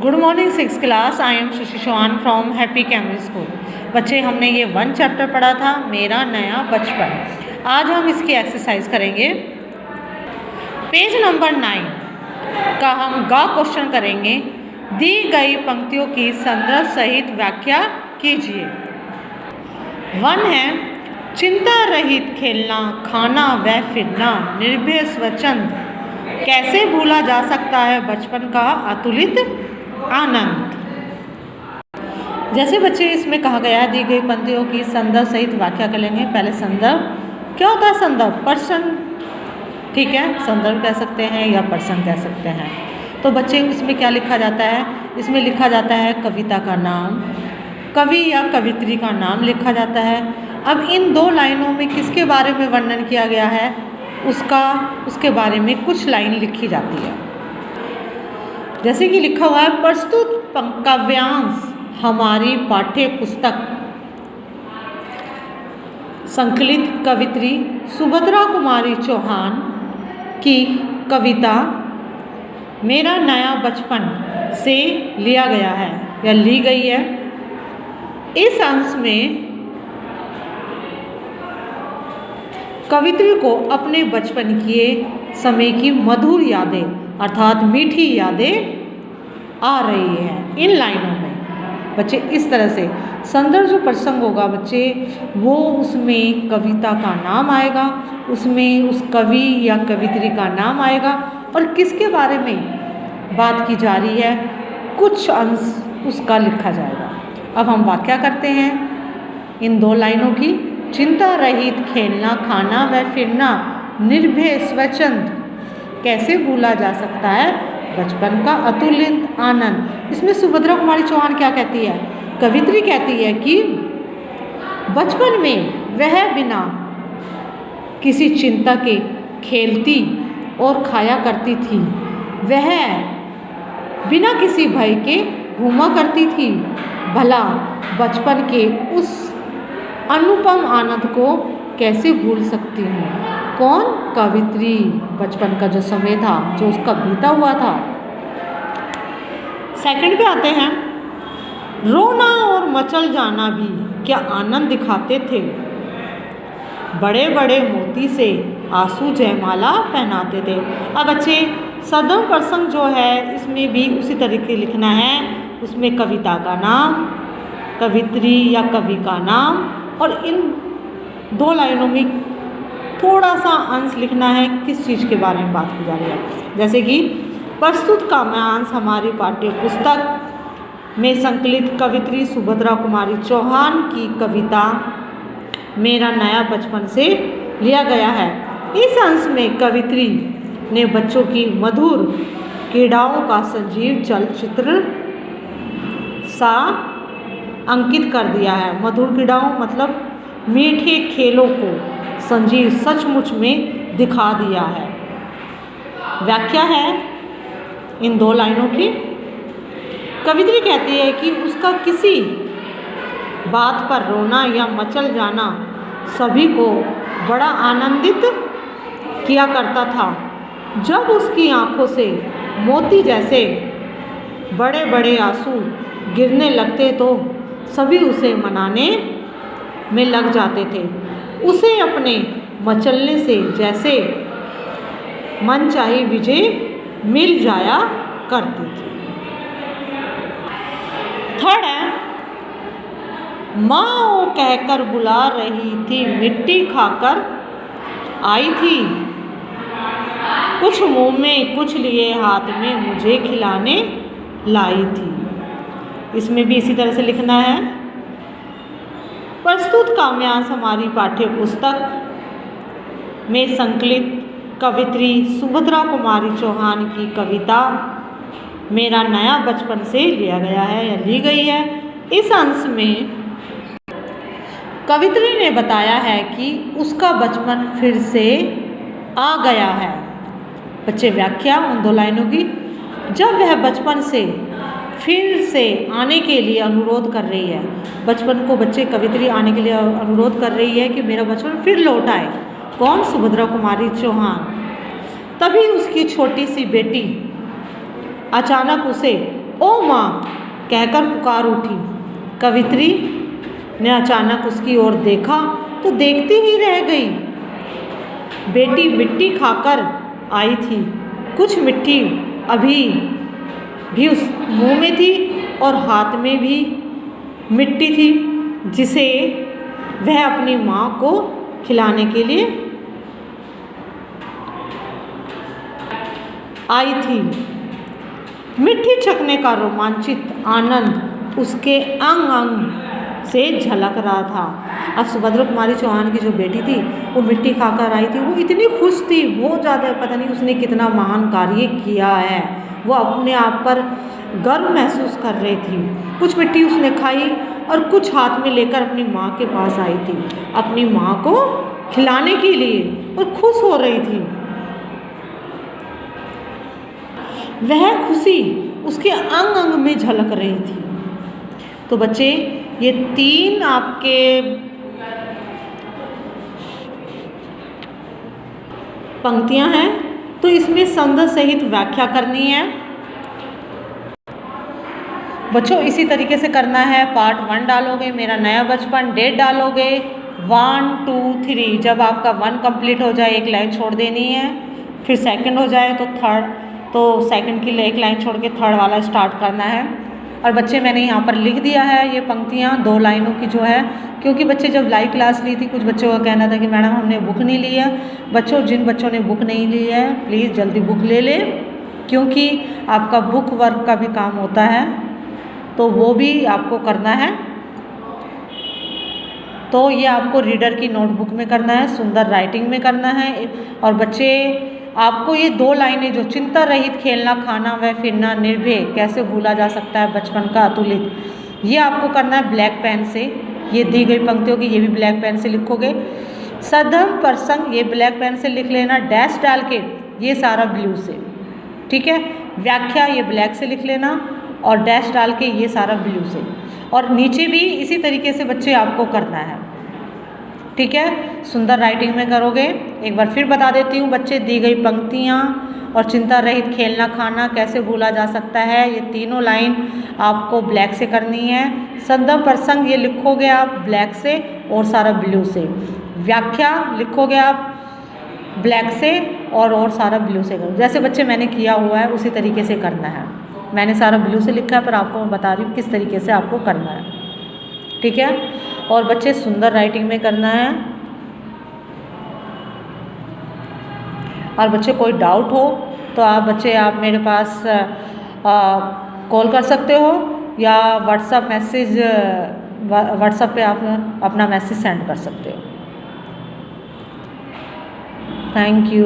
Good morning six class. I am Shashi Chauhan from happy Camry school. बच्चे, हमने ये 1 chapter पढ़ा था, मेरा नया बचपन। आज हम इसकी एक्सरसाइज करेंगे। पेज नंबर 9 का हम गा क्वेश्चन करेंगे। दी गई पंक्तियों की संदर्भ सहित व्याख्या कीजिए। 1 है, चिंता रहित खेलना, खाना व फिरना, निर्भय स्वच्छंद, कैसे भूला जा सकता है बचपन का अतुलित आनंद। जैसे बच्चे इसमें कहा गया है, दी गई पंक्तियों की संदर्भ सहित व्याख्या करेंगे। पहले संदर्भ क्या होता है? संदर्भ पर्सन, ठीक है, संदर्भ कह सकते हैं या पर्सन कह सकते हैं। तो बच्चे इसमें क्या लिखा जाता है? इसमें लिखा जाता है कविता का नाम, कवि या कवित्री का नाम लिखा जाता है। अब इन 2 लाइनों में किसके बारे में वर्णन किया गया है, उसके बारे में कुछ लाइन लिखी जाती है। जैसे कि लिखा हुआ है, प्रस्तुत काव्यांश हमारी पाठ्य पुस्तक संकलित कवित्री सुभद्रा कुमारी चौहान की कविता मेरा नया बचपन से लिया गया है या ली गई है। इस अंश में कवित्री को अपने बचपन के समय की मधुर यादें अर्थात मीठी यादें आ रही हैं इन लाइनों में। बच्चे इस तरह से संदर्भ जो प्रसंग होगा बच्चे, वो उसमें कविता का नाम आएगा, उसमें उस कवि या कवित्री का नाम आएगा और किसके बारे में बात की जा रही है, कुछ अंश उसका लिखा जाएगा। अब हम व्याख्या करते हैं इन 2 लाइनों की। चिंता रहित खेलना, खाना व फिरना, निर्भय स्वच्छंद, कैसे भूला जा सकता है बचपन का अतुलित आनंद। इसमें सुभद्रा कुमारी चौहान क्या कहती है? कवित्री कहती है कि बचपन में वह बिना किसी चिंता के खेलती और खाया करती थी, वह बिना किसी भय के घूमा करती थी। भला बचपन के उस अनुपम आनंद को कैसे भूल सकती हूँ? कौन? कवित्री। बचपन का जो समय था, जो उसका बीता हुआ था। सेकंड पे आते हैं, रोना और मचल जाना भी क्या आनंद दिखाते थे, बड़े बड़े मोती से आंसू जयमाला पहनाते थे। अब बच्चे सदम प्रसंग जो है इसमें भी उसी तरीके लिखना है। उसमें कविता का नाम, कवित्री या कवि का नाम और इन 2 लाइनों में थोड़ा सा अंश लिखना है किस चीज़ के बारे में बात की जा रही है। जैसे कि प्रस्तुत काव्यांश हमारी पाठ्य पुस्तक में संकलित कवित्री सुभद्रा कुमारी चौहान की कविता मेरा नया बचपन से लिया गया है। इस अंश में कवित्री ने बच्चों की मधुर क्रीड़ाओं का सजीव चलचित्र सा अंकित कर दिया है। मधुर क्रीड़ाओं मतलब मीठे खेलों को संजीव सचमुच में दिखा दिया है। व्याख्या है इन 2 लाइनों की। कवित्री कहती है कि उसका किसी बात पर रोना या मचल जाना सभी को बड़ा आनंदित किया करता था। जब उसकी आंखों से मोती जैसे बड़े बड़े आंसू गिरने लगते तो सभी उसे मनाने में लग जाते थे। उसे अपने मचलने से जैसे मनचाही विजय मिल जाया करती थी। थर्ड है, माँ वो कहकर बुला रही थी, मिट्टी खाकर आई थी, कुछ मुंह में कुछ लिए हाथ में मुझे खिलाने लाई थी। इसमें भी इसी तरह से लिखना है। प्रस्तुत काव्यांश हमारी पाठ्य पुस्तक में संकलित कवित्री सुभद्रा कुमारी चौहान की कविता मेरा नया बचपन से लिया गया है या ली गई है। इस अंश में कवित्री ने बताया है कि उसका बचपन फिर से आ गया है। बच्चे व्याख्या उन 2 लाइनों की। जब वह बचपन से फिर से आने के लिए अनुरोध कर रही है, बचपन को बच्चे कवित्री आने के लिए अनुरोध कर रही है कि मेरा बचपन फिर लौट आए। कौन? सुभद्रा कुमारी चौहान। तभी उसकी छोटी सी बेटी अचानक उसे ओ माँ कहकर पुकार उठी। कवित्री ने अचानक उसकी ओर देखा तो देखती ही रह गई। बेटी मिट्टी खाकर आई थी, कुछ मिट्टी अभी भी उस मुंह में थी और हाथ में भी मिट्टी थी, जिसे वह अपनी माँ को खिलाने के लिए आई थी। मिट्टी चखने का रोमांचित आनंद उसके अंग अंग से झलक रहा था। अब सुभद्रा कुमारी चौहान की जो बेटी थी वो मिट्टी खाकर आई थी, वो इतनी खुश थी, बहुत ज़्यादा, पता नहीं उसने कितना महान कार्य किया है, वो अपने आप पर गर्व महसूस कर रही थी। कुछ मिट्टी उसने खाई और कुछ हाथ में लेकर अपनी माँ के पास आई थी, अपनी माँ को खिलाने के लिए, और खुश हो रही थी। वह खुशी उसके अंग अंग में झलक रही थी। तो बच्चे, ये 3 आपके पंक्तियां हैं, तो इसमें संदर्भ सहित व्याख्या करनी है बच्चों। इसी तरीके से करना है। पार्ट 1 डालोगे, मेरा नया बचपन, डेट डालोगे 1 2 3। जब आपका 1 कंप्लीट हो जाए 1 लाइन छोड़ देनी है, फिर सेकंड हो जाए तो थर्ड, तो सेकंड की 1 लाइन छोड़ के थर्ड वाला स्टार्ट करना है। और बच्चे मैंने यहाँ पर लिख दिया है ये पंक्तियाँ 2 लाइनों की जो है, क्योंकि बच्चे जब लाइव क्लास ली थी कुछ बच्चों का कहना था कि मैडम हमने बुक नहीं ली है। बच्चों, जिन बच्चों ने बुक नहीं ली है प्लीज़ जल्दी बुक ले लें, क्योंकि आपका बुक वर्क का भी काम होता है, तो वो भी आपको करना है। तो ये आपको रीडर की नोटबुक में करना है, सुंदर राइटिंग में करना है। और बच्चे, आपको ये 2 लाइनें जो चिंता रहित खेलना खाना व फिरना निर्भय कैसे भूला जा सकता है बचपन का अतुलित, ये आपको करना है ब्लैक पेन से। ये दी गई पंक्तियों की ये भी ब्लैक पेन से लिखोगे। सदम प्रसंग ये ब्लैक पेन से लिख लेना, डैश डाल के, ये सारा ब्लू से, ठीक है। व्याख्या ये ब्लैक से लिख लेना और डैश डाल के ये सारा ब्लू से, और नीचे भी इसी तरीके से बच्चे आपको करना है, ठीक है। सुंदर राइटिंग में करोगे। एक बार फिर बता देती हूँ बच्चे, दी गई पंक्तियाँ और चिंता रहित खेलना खाना कैसे भूला जा सकता है, ये तीनों लाइन आपको ब्लैक से करनी है। संदर्भ प्रसंग ये लिखोगे आप ब्लैक से और सारा ब्लू से। व्याख्या लिखोगे आप ब्लैक से और सारा ब्लू से करो। जैसे बच्चे मैंने किया हुआ है उसी तरीके से करना है। मैंने सारा ब्लू से लिखा है, पर आपको मैं बता रही हूँ किस तरीके से आपको करना है, ठीक है। और बच्चे सुंदर राइटिंग में करना है। और बच्चे कोई डाउट हो तो आप बच्चे आप मेरे पास कॉल कर सकते हो या व्हाट्सएप पे आप अपना मैसेज सेंड कर सकते हो। Thank you.